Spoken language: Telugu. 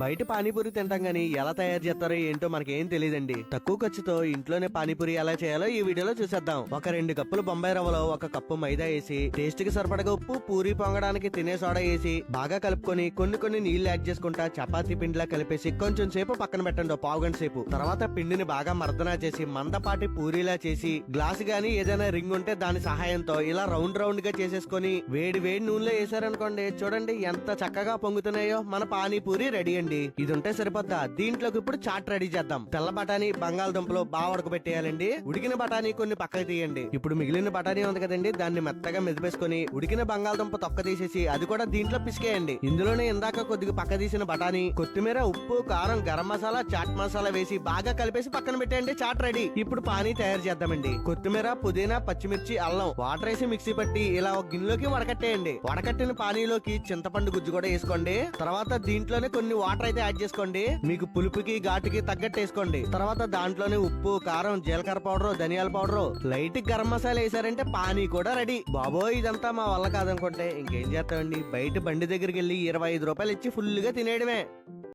బయట పానీపూరి తింటాం గానీ ఎలా తయారు చేస్తారో ఏంటో మనకేం తెలియదండి. తక్కువ ఖర్చుతో ఇంట్లోనే పానీపూరి ఎలా చేయాలో ఈ వీడియోలో చూసేద్దాం. ఒక 2 కప్పులు బొంబాయి రవ్వలో 1 కప్పు మైదా వేసి, టేస్ట్ కి సరిపడగా ఉప్పు, పూరి పొంగడానికి తినే సోడా వేసి బాగా కలుపుకొని కొన్ని నీళ్లు యాడ్ చేసుకుంటా చపాతీ పిండిలా కలిపేసి కొంచెం సేపు పక్కన పెట్టండి, 1/2 గంట సేపు. తర్వాత పిండిని బాగా మర్దనా చేసి మందపాటి పూరిలా చేసి గ్లాస్ గానీ ఏదైనా రింగ్ ఉంటే దాని సహాయంతో ఇలా రౌండ్ గా చేసేసుకొని వేడి నూనెలో వేసారనుకోండి, చూడండి ఎంత చక్కగా పొంగుతున్నాయో. మన పానీపూరి రెడీ అండి. ఇది ఉంటే సరిపోద్దా? దీంట్లోకి ఇప్పుడు చాట్ రెడీ చేద్దాం. తెల్ల బఠానీ, బంగాళదుంపలు బాగా ఉడకబెట్టేయాలండి. ఉడికిన బఠానీ కొన్ని పక్కకు తీయండి. ఇప్పుడు మిగిలిన బఠానీ ఉంది కదండి, దాన్ని మెత్తగా మెదిపేసుకొని ఉడికిన బంగాళదుంప తొక్క తీసేసి అది కూడా దీంట్లో పిసికేయండి. ఇందులోనే ఇందాక కొద్దిగా పక్క తీసిన బఠానీ, కొత్తిమీర, ఉప్పు, కారం, గరం మసాలా, చాట్ మసాలా వేసి బాగా కలిపేసి పక్కన పెట్టేయండి. చాట్ రెడీ. ఇప్పుడు పానీ తయారు చేద్దామండి. కొత్తిమీర, పుదీనా, పచ్చిమిర్చి, అల్లం వాటర్ వేసి మిక్సీ పట్టి ఇలా ఒక గిన్నెలోకి వడకట్టేయండి. వడకట్టిన పానీలోకి చింతపండు గుజ్జు కూడా వేసుకోండి. తర్వాత దీంట్లోనే కొన్ని వాటర్ అయితే యాడ్ చేసుకోండి. మీకు పులుపుకి ఘాటుకి తగ్గట్టు వేసుకోండి. తర్వాత దాంట్లోనే ఉప్పు, కారం, జీలకర్ర పౌడర్, ధనియాల పౌడర్, లైట్ గరం మసాలా వేసారంటే పానీ కూడా రెడీ. బాబోయ్ ఇదంతా మా వల్ల కాదనుకుంటే ఇంకేం చేస్తామండి, బయట బండి దగ్గరికి వెళ్ళి 25 రూపాయలు ఇచ్చి ఫుల్ గా తినేయడమే.